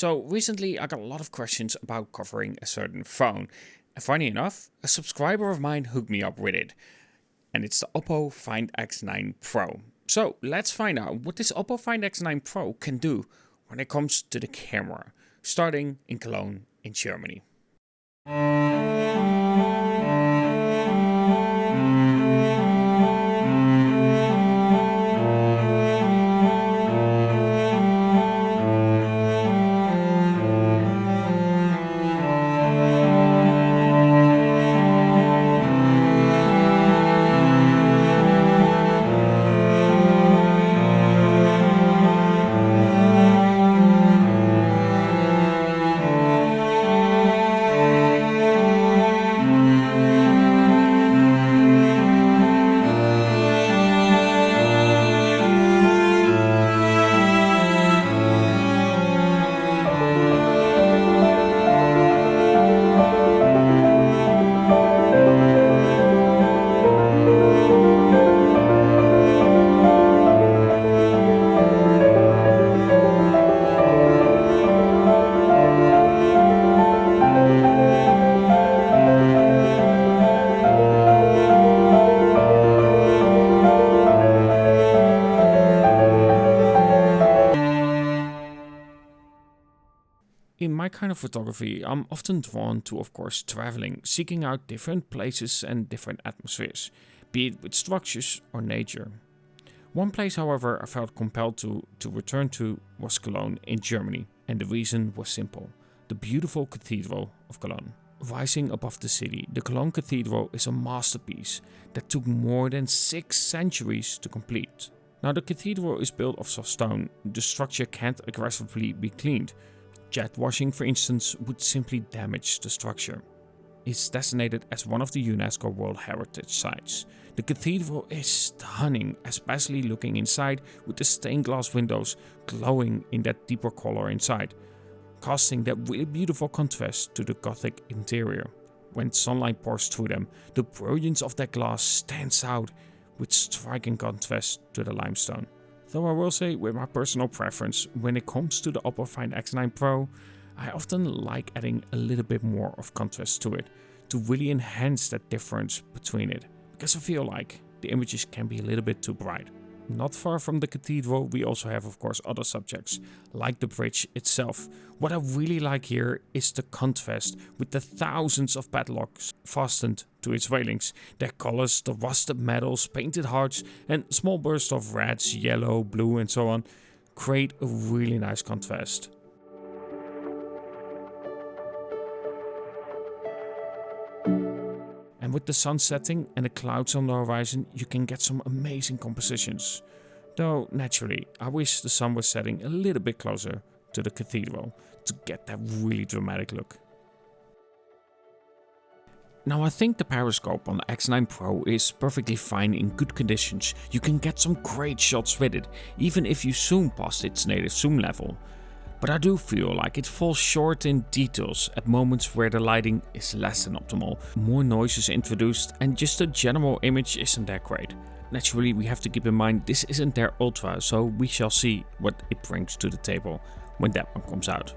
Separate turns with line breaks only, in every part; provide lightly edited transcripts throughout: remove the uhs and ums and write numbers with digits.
So recently I got a lot of questions about covering a certain phone. And funny enough, a subscriber of mine hooked me up with it. And it's the Oppo Find X9 Pro. So let's find out what this Oppo Find X9 Pro can do when it comes to the camera, starting in Cologne in Germany. In my kind of photography, I'm often drawn to, of course, traveling, seeking out different places and different atmospheres, be it with structures or nature. One place, however, I felt compelled to return to was Cologne in Germany, and the reason was simple: the beautiful Cathedral of Cologne. Rising above the city, the Cologne Cathedral is a masterpiece that took more than 6 centuries to complete. Now, the cathedral is built of soft stone. The structure can't aggressively be cleaned. Jet washing, for instance, would simply damage the structure. It's designated as one of the UNESCO World Heritage Sites. The cathedral is stunning, especially looking inside with the stained glass windows glowing in that deeper color inside, casting that really beautiful contrast to the Gothic interior. When sunlight pours through them, the brilliance of that glass stands out with striking contrast to the limestone. Though I will say, with my personal preference, when it comes to the Oppo Find X9 Pro, I often like adding a little bit more of contrast to it, to really enhance that difference between it, because I feel like the images can be a little bit too bright. Not far from the cathedral, we also have, of course, other subjects, like the bridge itself. What I really like here is the contrast with the thousands of padlocks fastened to its railings. Their colors, the rusted metals, painted hearts, and small bursts of reds, yellow, blue, and so on, create a really nice contrast. And with the sun setting and the clouds on the horizon, you can get some amazing compositions. Though naturally, I wish the sun was setting a little bit closer to the cathedral to get that really dramatic look. Now, I think the Periscope on the X9 Pro is perfectly fine in good conditions. You can get some great shots with it, even if you zoom past its native zoom level. But I do feel like it falls short in details at moments where the lighting is less than optimal, more noise is introduced, and just the general image isn't that great. Naturally, we have to keep in mind this isn't their Ultra, so we shall see what it brings to the table when that one comes out.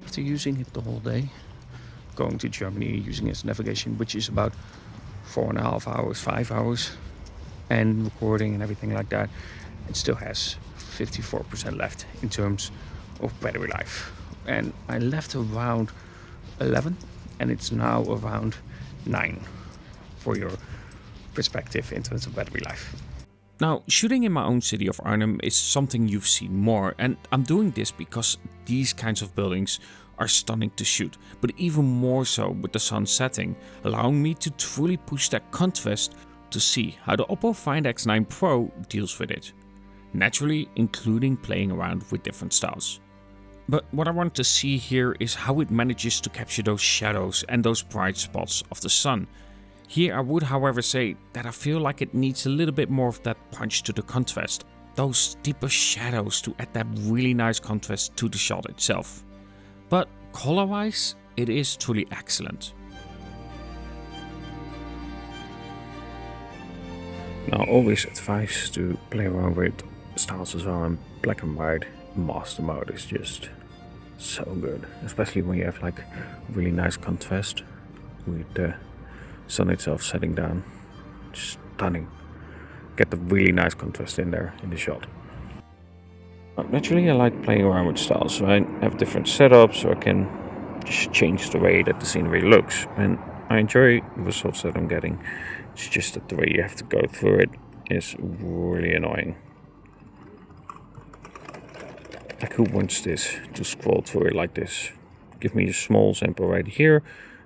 after using it the whole day, going to Germany, using it as navigation, which is about 4.5 hours, 5 hours, and recording and everything like that, it still has 54% left in terms of battery life. And I left around 11 and it's now around 9 for your perspective in terms of battery life. Now, shooting in my own city of Arnhem is something you've seen more, and I'm doing this because these kinds of buildings are stunning to shoot, but even more so with the sun setting, allowing me to truly push that contrast to see how the Oppo Find X9 Pro deals with it. Naturally, including playing around with different styles. But what I want to see here is how it manages to capture those shadows and those bright spots of the sun. Here I would however say that I feel like it needs a little bit more of that punch to the contrast. Those deeper shadows to add that really nice contrast to the shot itself. But color-wise, it is truly excellent. Now, always advise to play around with styles as well, and black and white master mode is just so good, especially when you have like really nice contrast with the sun itself setting down. Stunning. Get the really nice contrast in there in the shot. Naturally, I like playing around with styles, so I have different setups so I can just change the way that the scenery looks, and I enjoy the results that I'm getting. It's just that the way you have to go through it is really annoying. Like, who wants this, to scroll through it like this? Give me a small sample right here,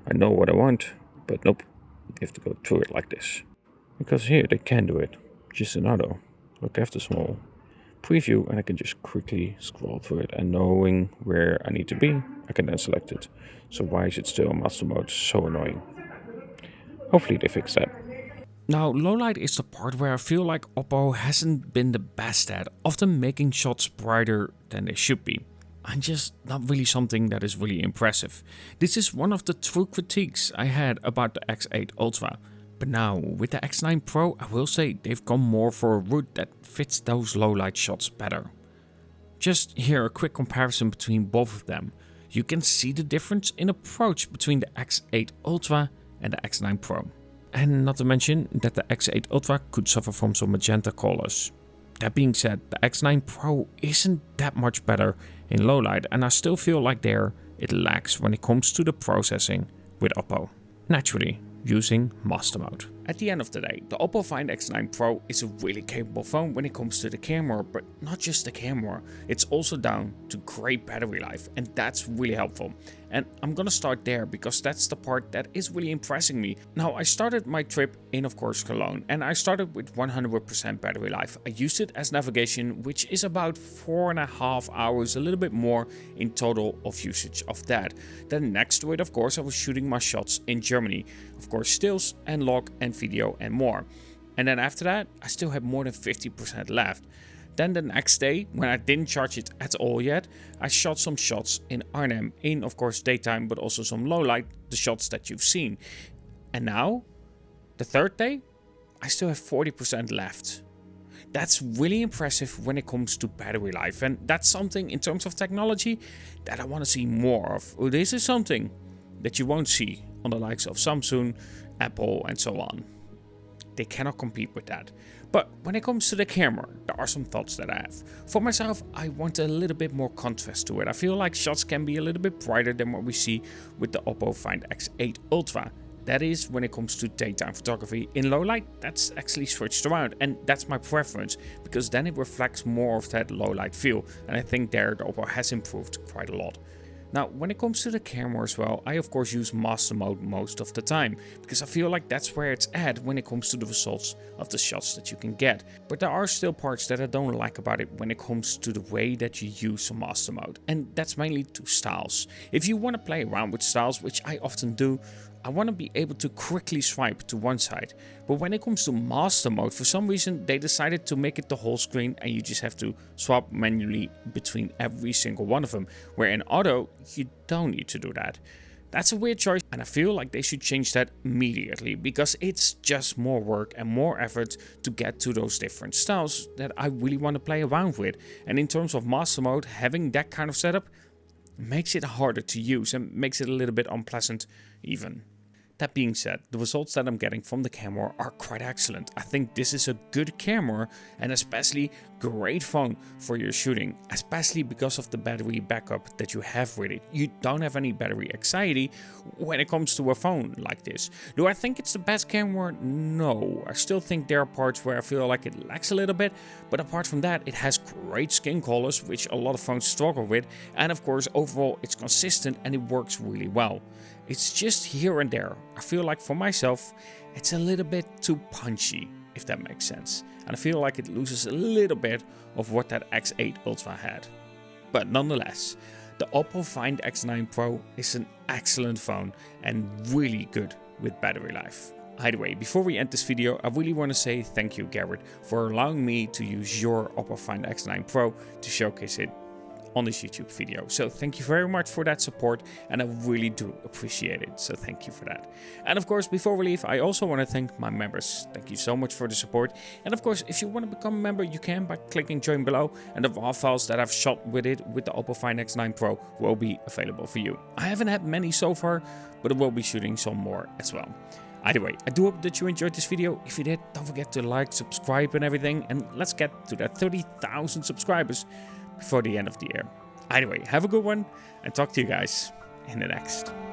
I know what I want, but nope, you have to go through it like this. Because here they can do it, just in auto. Look, I have the small preview and I can just quickly scroll through it, and knowing where I need to be, I can then select it. So why is it still in master mode? So annoying. Hopefully they fix that. Now, lowlight is the part where I feel like Oppo hasn't been the best at, often making shots brighter than they should be. And just not really something that is really impressive. This is one of the true critiques I had about the X8 Ultra. But now, with the X9 Pro, I will say they've gone more for a route that fits those lowlight shots better. Just here a quick comparison between both of them. You can see the difference in approach between the X8 Ultra and the X9 Pro. And not to mention that the X8 Ultra could suffer from some magenta colors. That being said, the X9 Pro isn't that much better in lowlight, and I still feel like there it lacks when it comes to the processing with Oppo. Naturally, using master mode. At the end of the day, the Oppo Find X9 Pro is a really capable phone when it comes to the camera, but not just the camera, it's also down to great battery life, and that's really helpful. And I'm gonna start there because that's the part that is really impressing me. Now, I started my trip in, of course, Cologne, and I started with 100% battery life. I used it as navigation, which is about 4.5 hours, a little bit more in total of usage of that. Then next to it, of course, I was shooting my shots in Germany. Of course, stills and log and video and more. And then after that, I still had more than 50% left. Then the next day, when I didn't charge it at all yet, I shot some shots in Arnhem, in of course daytime, but also some low light, the shots that you've seen. And now, the third day, I still have 40% left. That's really impressive when it comes to battery life, and that's something in terms of technology that I want to see more of. This is something that you won't see on the likes of Samsung, Apple and so on. They cannot compete with that. But when it comes to the camera, there are some thoughts that I have. For myself, I want a little bit more contrast to it. I feel like shots can be a little bit brighter than what we see with the Oppo Find X8 Ultra. That is when it comes to daytime photography. In low light, that's actually switched around, and that's my preference because then it reflects more of that low light feel, and I think there the Oppo has improved quite a lot. Now, when it comes to the camera as well, I of course use master mode most of the time, because I feel like that's where it's at when it comes to the results of the shots that you can get. But there are still parts that I don't like about it when it comes to the way that you use a master mode, and that's mainly to styles. If you want to play around with styles, which I often do, I want to be able to quickly swipe to one side. But when it comes to master mode, for some reason they decided to make it the whole screen and you just have to swap manually between every single one of them. Where in auto, you don't need to do that. That's a weird choice, and I feel like they should change that immediately, because it's just more work and more effort to get to those different styles that I really want to play around with. And in terms of master mode, having that kind of setup, makes it harder to use and makes it a little bit unpleasant even. That being said, the results that I'm getting from the camera are quite excellent. I think this is a good camera and especially great phone for your shooting, especially because of the battery backup that you have with it. You don't have any battery anxiety when it comes to a phone like this. Do I think it's the best camera? No. I still think there are parts where I feel like it lacks a little bit, but apart from that, it has great skin colors, which a lot of phones struggle with, and of course overall it's consistent and it works really well. It's just here and there. I feel like for myself, it's a little bit too punchy, if that makes sense. And I feel like it loses a little bit of what that X8 Ultra had. But nonetheless, the Oppo Find X9 Pro is an excellent phone and really good with battery life. Either way, before we end this video, I really want to say thank you, Garrett, for allowing me to use your Oppo Find X9 Pro to showcase it on this YouTube video. So thank you very much for that support and I really do appreciate it. So thank you for that. And of course, before we leave, I also want to thank my members. Thank you so much for the support. And of course, if you want to become a member, you can by clicking join below, and the raw files that I've shot with it with the Oppo Find X9 Pro will be available for you. I haven't had many so far, but I will be shooting some more as well. Either way, I do hope that you enjoyed this video. If you did, don't forget to like, subscribe and everything. And let's get to that 30,000 subscribers before the end of the year. Anyway, have a good one and talk to you guys in the next.